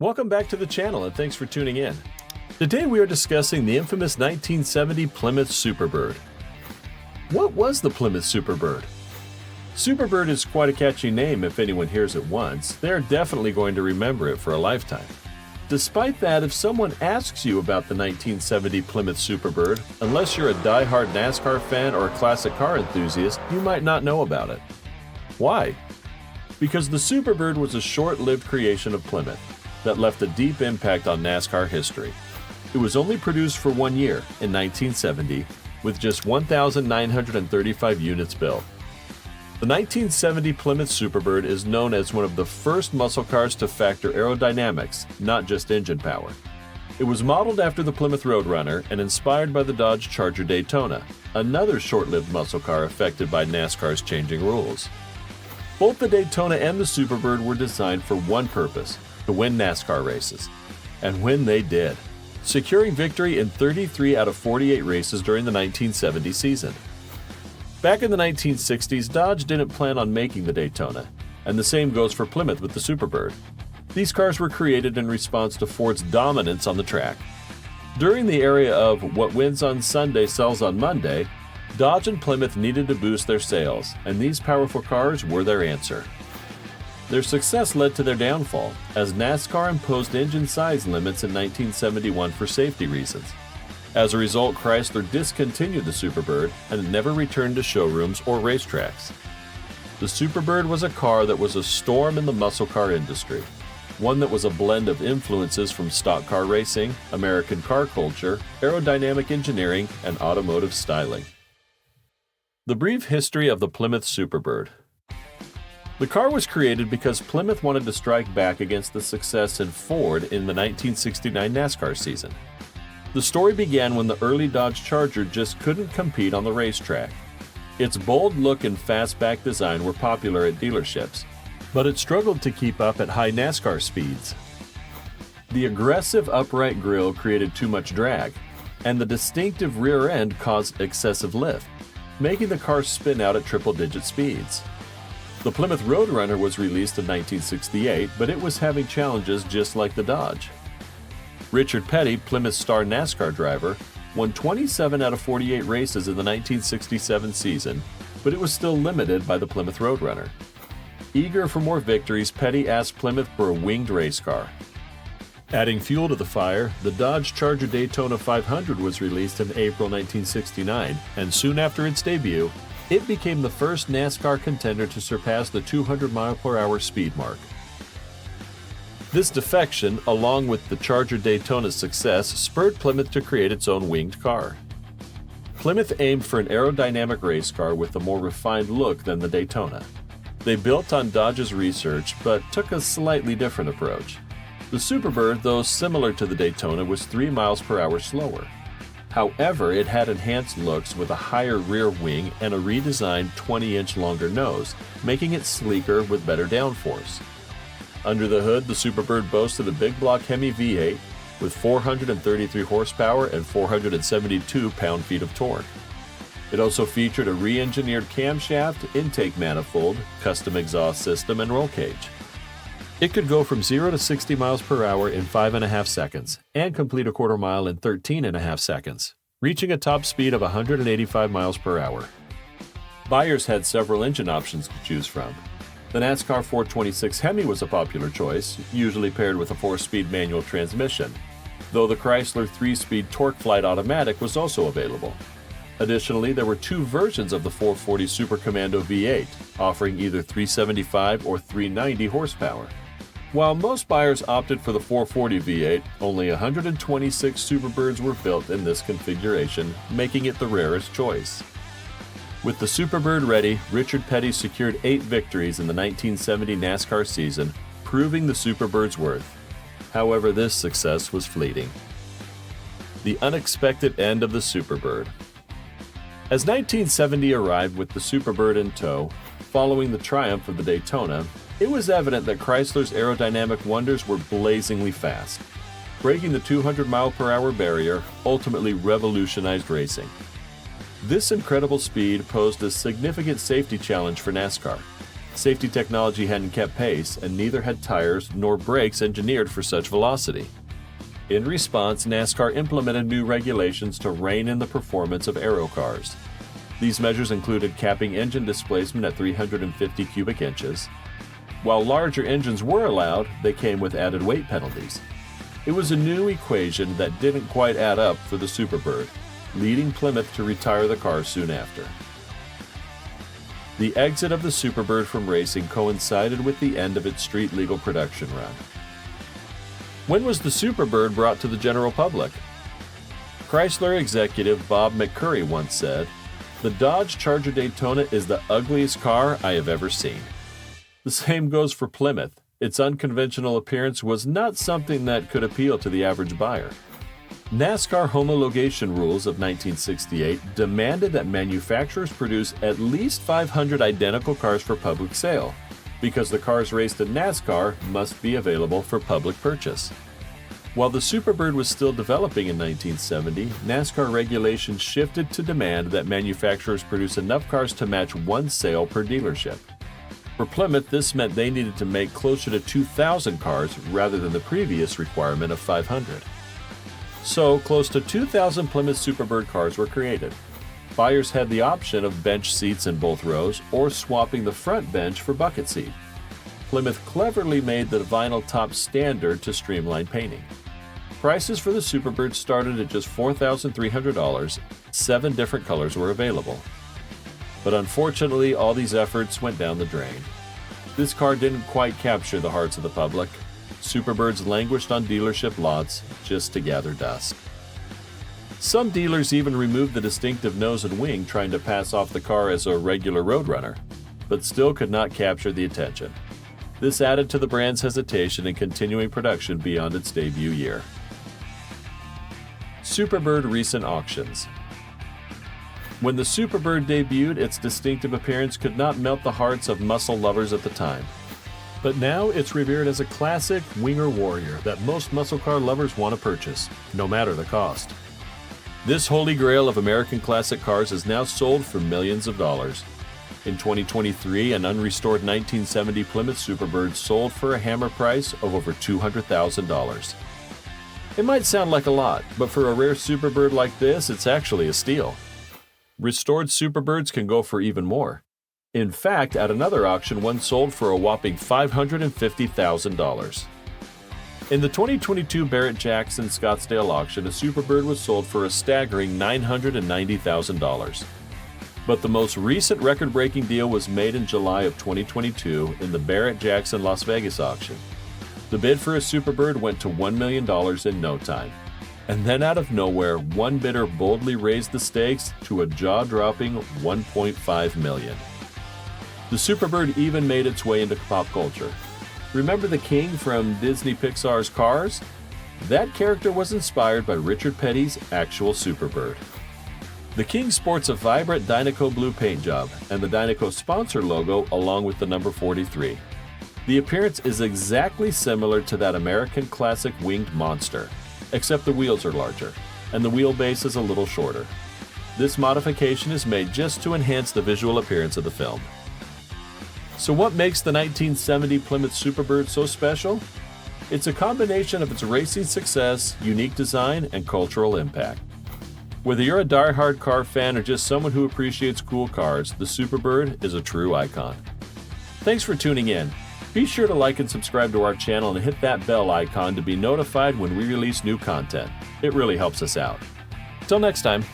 Welcome back to the channel and thanks for tuning in. Today we are discussing the infamous 1970 Plymouth Superbird. What was the Plymouth Superbird? Superbird is quite a catchy name. If anyone hears it once, they are definitely going to remember it for a lifetime. Despite that, if someone asks you about the 1970 Plymouth Superbird, unless you're a die-hard NASCAR fan or a classic car enthusiast, you might not know about it. Why? Because the Superbird was a short-lived creation of Plymouth that left a deep impact on NASCAR history. It was only produced for 1 year, in 1970, with just 1,935 units built. The 1970 Plymouth Superbird is known as one of the first muscle cars to factor aerodynamics, not just engine power. It was modeled after the Plymouth Roadrunner and inspired by the Dodge Charger Daytona, another short-lived muscle car affected by NASCAR's changing rules. Both the Daytona and the Superbird were designed for one purpose: to win NASCAR races. And when they did, securing victory in 33 out of 48 races during the 1970 season. Back in the 1960s, Dodge didn't plan on making the Daytona, and the same goes for Plymouth with the Superbird. These cars were created in response to Ford's dominance on the track. During the era of what wins on Sunday sells on Monday, Dodge and Plymouth needed to boost their sales, and these powerful cars were their answer. Their success led to their downfall, as NASCAR imposed engine size limits in 1971 for safety reasons. As a result, Chrysler discontinued the Superbird and it never returned to showrooms or racetracks. The Superbird was a car that was a storm in the muscle car industry, one that was a blend of influences from stock car racing, American car culture, aerodynamic engineering, and automotive styling. The brief history of the Plymouth Superbird. The car was created because Plymouth wanted to strike back against the success in Ford in the 1969 NASCAR season. The story began when the early Dodge Charger just couldn't compete on the racetrack. Its bold look and fastback design were popular at dealerships, but it struggled to keep up at high NASCAR speeds. The aggressive upright grille created too much drag, and the distinctive rear end caused excessive lift, making the car spin out at triple-digit speeds. The Plymouth Roadrunner was released in 1968, but it was having challenges just like the Dodge. Richard Petty, Plymouth's star NASCAR driver, won 27 out of 48 races in the 1967 season, but it was still limited by the Plymouth Roadrunner. Eager for more victories, Petty asked Plymouth for a winged race car. Adding fuel to the fire, the Dodge Charger Daytona 500 was released in April 1969, and soon after its debut, it became the first NASCAR contender to surpass the 200-mile-per-hour speed mark. This defection, along with the Charger Daytona's success, spurred Plymouth to create its own winged car. Plymouth aimed for an aerodynamic race car with a more refined look than the Daytona. They built on Dodge's research, but took a slightly different approach. The Superbird, though similar to the Daytona, was 3 miles per hour slower. However, it had enhanced looks with a higher rear wing and a redesigned 20-inch longer nose, making it sleeker with better downforce. Under the hood, the Superbird boasted a big block Hemi V8 with 433 horsepower and 472 pound-feet of torque. It also featured a re-engineered camshaft, intake manifold, custom exhaust system, and roll cage. It could go from 0 to 60 miles per hour in 5.5 seconds and complete a quarter mile in 13.5 seconds, reaching a top speed of 185 miles per hour. Buyers had several engine options to choose from. The NASCAR 426 Hemi was a popular choice, usually paired with a 4-speed manual transmission, though the Chrysler 3-speed TorqueFlite automatic was also available. Additionally, there were 2 versions of the 440 Super Commando V8, offering either 375 or 390 horsepower. While most buyers opted for the 440 V8, only 126 Superbirds were built in this configuration, making it the rarest choice. With the Superbird ready, Richard Petty secured 8 victories in the 1970 NASCAR season, proving the Superbird's worth. However, this success was fleeting. The unexpected end of the Superbird. As 1970 arrived with the Superbird in tow, following the triumph of the Daytona, it was evident that Chrysler's aerodynamic wonders were blazingly fast. Breaking the 200-mile-per-hour barrier ultimately revolutionized racing. This incredible speed posed a significant safety challenge for NASCAR. Safety technology hadn't kept pace, and neither had tires nor brakes engineered for such velocity. In response, NASCAR implemented new regulations to rein in the performance of aero cars. These measures included capping engine displacement at 350 cubic inches. While larger engines were allowed, they came with added weight penalties. It was a new equation that didn't quite add up for the Superbird, leading Plymouth to retire the car soon after. The exit of the Superbird from racing coincided with the end of its street-legal production run. When was the Superbird brought to the general public? Chrysler executive Bob McCurry once said, "The Dodge Charger Daytona is the ugliest car I have ever seen." The same goes for Plymouth. Its unconventional appearance was not something that could appeal to the average buyer. NASCAR homologation rules of 1968 demanded that manufacturers produce at least 500 identical cars for public sale, because the cars raced in NASCAR must be available for public purchase. While the Superbird was still developing in 1970, NASCAR regulations shifted to demand that manufacturers produce enough cars to match one sale per dealership. For Plymouth, this meant they needed to make closer to 2,000 cars rather than the previous requirement of 500. So, close to 2,000 Plymouth Superbird cars were created. Buyers had the option of bench seats in both rows or swapping the front bench for bucket seat. Plymouth cleverly made the vinyl top standard to streamline painting. Prices for the Superbird started at just $4,300. 7 different colors were available. But unfortunately, all these efforts went down the drain. This car didn't quite capture the hearts of the public. Superbirds languished on dealership lots just to gather dust. Some dealers even removed the distinctive nose and wing, trying to pass off the car as a regular roadrunner, but still could not capture the attention. This added to the brand's hesitation in continuing production beyond its debut year. Superbird recent auctions. When the Superbird debuted, its distinctive appearance could not melt the hearts of muscle lovers at the time. But now it's revered as a classic winger warrior that most muscle car lovers want to purchase, no matter the cost. This holy grail of American classic cars is now sold for millions of dollars. In 2023, an unrestored 1970 Plymouth Superbird sold for a hammer price of over $200,000. It might sound like a lot, but for a rare Superbird like this, it's actually a steal. Restored Superbirds can go for even more. In fact, at another auction, one sold for a whopping $550,000. In the 2022 Barrett-Jackson Scottsdale auction, a Superbird was sold for a staggering $990,000. But the most recent record-breaking deal was made in July of 2022 in the Barrett-Jackson Las Vegas auction. The bid for a Superbird went to $1 million in no time. And then out of nowhere, one bidder boldly raised the stakes to a jaw-dropping $1.5 million. The Superbird even made its way into pop culture. Remember the King from Disney Pixar's Cars? That character was inspired by Richard Petty's actual Superbird. The King sports a vibrant Dynaco blue paint job and the Dynaco sponsor logo along with the number 43. The appearance is exactly similar to that American classic winged monster, except the wheels are larger and the wheelbase is a little shorter. This modification is made just to enhance the visual appearance of the film. So what makes the 1970 Plymouth Superbird so special? It's a combination of its racing success, unique design, and cultural impact. Whether you're a die-hard car fan or just someone who appreciates cool cars, the Superbird is a true icon. Thanks for tuning in. Be sure to like and subscribe to our channel and hit that bell icon to be notified when we release new content. It really helps us out. Till next time.